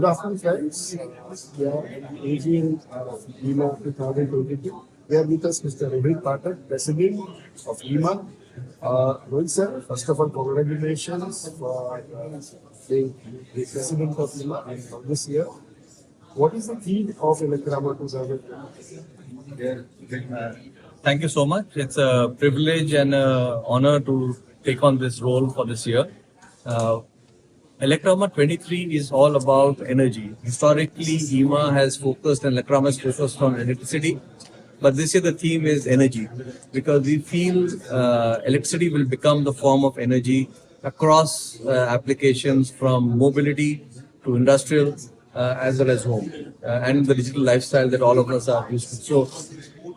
Good afternoon, friends. We are at the AGM of IEEMA 2022. We are with us Mr. Rohit Pathak, President of IEEMA. Rohit sir, first of all, congratulations for being the President of IEEMA for this year. What is the theme of IEEMA 2022? Thank you so much. It's a privilege and an honor to take on this role for this year. Electrama 23 is all about energy. Historically, IEEMA has focused and Electrama has focused on electricity. But this year the theme is energy because we feel electricity will become the form of energy across applications from mobility to industrial as well as home and the digital lifestyle that all of us are used to. So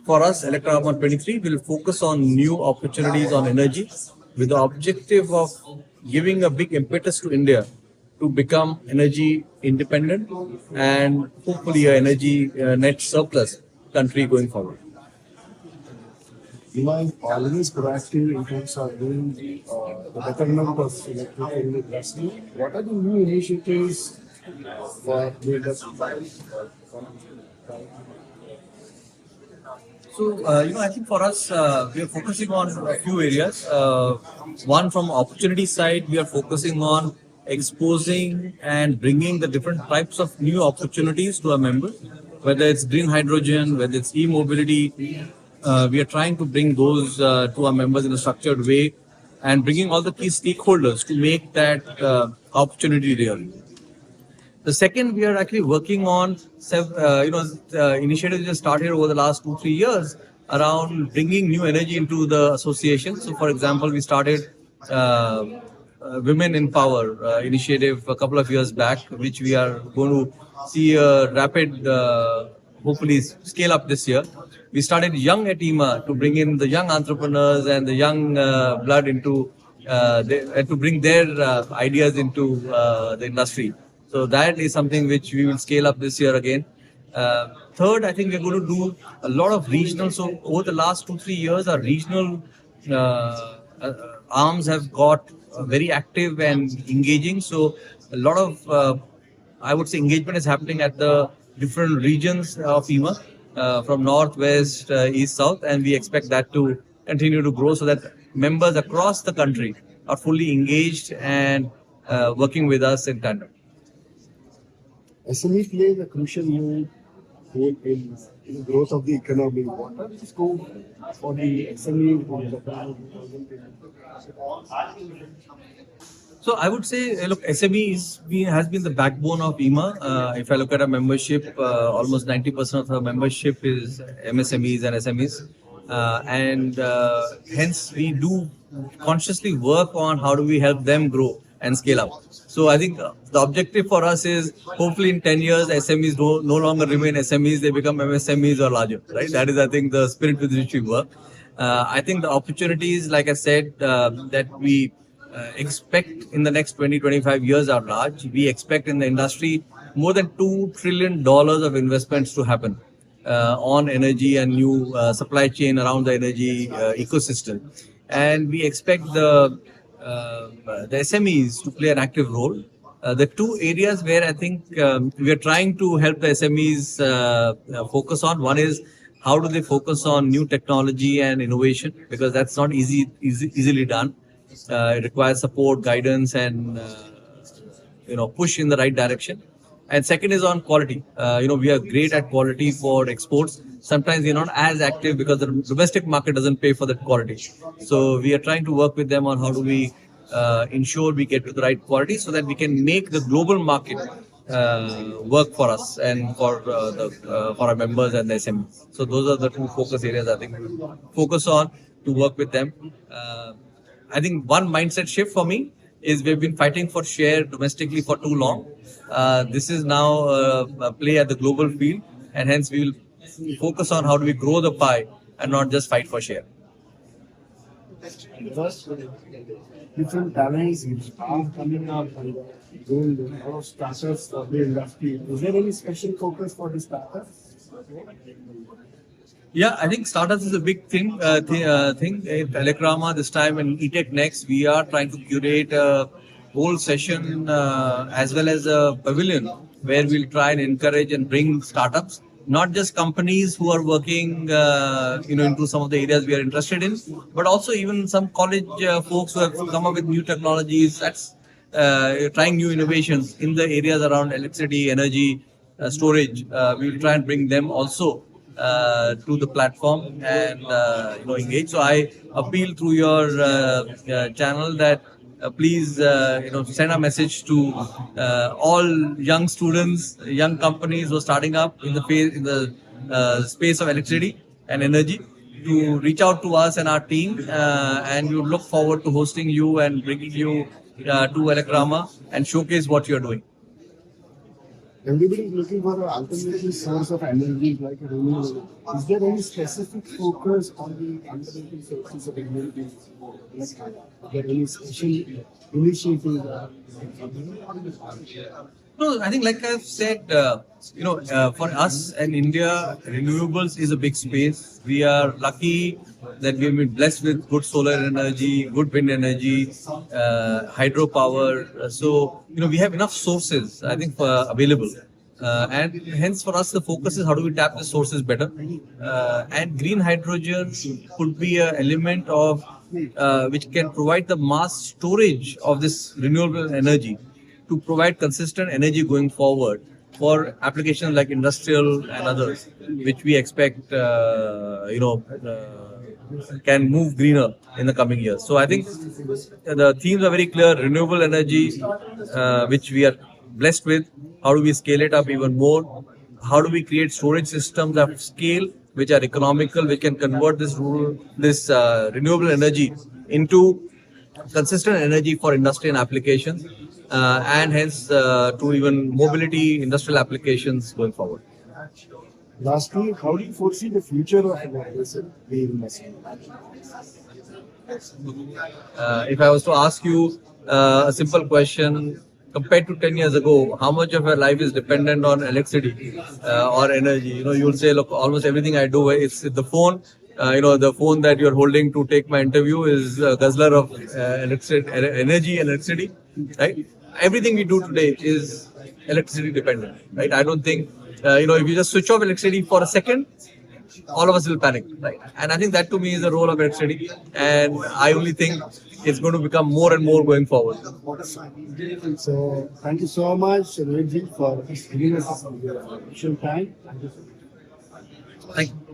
for us, Electrama 23 will focus on new opportunities on energy with the objective of giving a big impetus to India to become energy independent and hopefully an energy net surplus country going forward. IEEMA is always proactive in terms of doing the betterment of electrical industry. What are the new initiatives for the industry? So, I think for us, we are focusing on a few areas. One, from opportunity side, we are focusing on exposing and bringing the different types of new opportunities to our members, whether it's green hydrogen, whether it's e-mobility. We are trying to bring those to our members in a structured way and bringing all the key stakeholders to make that opportunity real. The second, we are actually working on initiatives that started over the last 2-3 years around bringing new energy into the association. So, for example, we started Women in Power initiative a couple of years back, which we are going to see a rapid, hopefully, scale up this year. We started Young at IEEMA to bring in the young entrepreneurs and the young blood into to bring their ideas into the industry. So that is something which we will scale up this year again. Third, I think we're going to do a lot of regional. So over the last 2-3 years, our regional arms have got very active and engaging. So a lot of, I would say, engagement is happening at the different regions of IEEMA, from north, west, east, south, and we expect that to continue to grow so that members across the country are fully engaged and working with us in tandem. SME plays a crucial role in the growth of the economy. What are the scope for the SME? So I would say, look, SME has been the backbone of IEEMA. If I look at our membership, almost 90% of our membership is MSMEs and SMEs. Hence we do consciously work on how do we help them grow and scale up. So I think the objective for us is hopefully in 10 years, SMEs no longer remain SMEs, they become MSMEs or larger, right? That is, I think, the spirit with which we work. I think the opportunities, like I said, that we expect in the next 20-25 years are large. We expect in the industry more than $2 trillion of investments to happen on energy and new supply chain around the energy ecosystem. And we expect the SMEs to play an active role. The two areas where I think we are trying to help the SMEs focus on, one is how do they focus on new technology and innovation, because that's not easily done. It requires support, guidance, and push in the right direction. And second is on quality. We are great at quality for exports. Sometimes we're not as active because the domestic market doesn't pay for that quality. So we are trying to work with them on how do we ensure we get to the right quality so that we can make the global market work for us and for our members and the SMEs. So those are the two focus areas I think we will focus on to work with them. I think one mindset shift for me is we've been fighting for share domestically for too long. This is now a play at the global field, and hence we will focus on how do we grow the pie and not just fight for share. Different talents are coming up and doing a lot of startups for the industry. Is there any special focus for the startups? Yeah, I think startups is a big thing. At Electrama this time and eTech Next, we are trying to curate a whole session as well as a pavilion where we'll try and encourage and bring startups, not just companies who are working, into some of the areas we are interested in, but also even some college folks who have come up with new technologies. That's trying new innovations in the areas around electricity, energy, storage. We'll try and bring them also to the platform and engage. So I appeal through your channel that please send a message to all young students, young companies who are starting up in the space of electricity and energy to reach out to us and our team, and we look forward to hosting you and bringing you to Electrama and showcase what you are doing. Everybody is looking for an alternative source of energy like a renewable. Is there any specific focus on the alternative sources of energy? Like, is there any special initiative? No, I think like I've said, for us in India, renewables is a big space. We are lucky that we've been blessed with good solar energy, good wind energy, hydropower. So, we have enough sources, I think, available. And hence for us, the focus is how do we tap the sources better. And green hydrogen could be an element of which can provide the mass storage of this renewable energy to provide consistent energy going forward for applications like industrial and others, which we expect, can move greener in the coming years. So I think the themes are very clear: renewable energy, which we are blessed with. How do we scale it up even more? How do we create storage systems of scale which are economical, which can convert this renewable energy into consistent energy for industry and applications, and hence to even mobility, industrial applications going forward. Lastly, how do you foresee the future of electricity investment? If I was to ask you a simple question, compared to 10 years ago, how much of your life is dependent on electricity or energy? You'll say, look, almost everything I do, it's the phone. The phone that you're holding to take my interview is a guzzler of energy and electricity, right? Everything we do today is electricity dependent, right? I don't think, if you just switch off electricity for a second, all of us will panic, right? And I think that to me is the role of electricity, and I only think it's going to become more and more going forward. So, thank you so much, Rohit, for giving us this time. Thank you. Thank you.